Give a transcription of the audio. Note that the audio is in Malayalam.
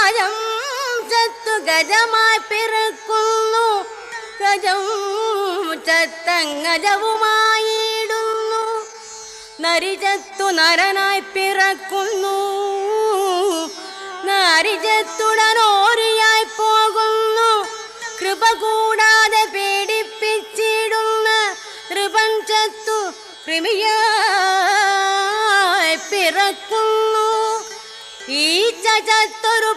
അജം ചത്തു ഗജമായി പിറക്കുന്നു, ഗജം ചത്തങ്ങജവുമായിടുന്നു. നരിചത്തു നരനായി പിറക്കുന്നു, നരിചത്തുടനോരിയായി പോകുന്നു. കൃപ കൂടാതെ പീഡിപ്പിച്ചിടുന്ന നൃപൻ ചത്തു കൃമിയായി പിറക്കുന്നു. ഈച്ച ചത്തൊരു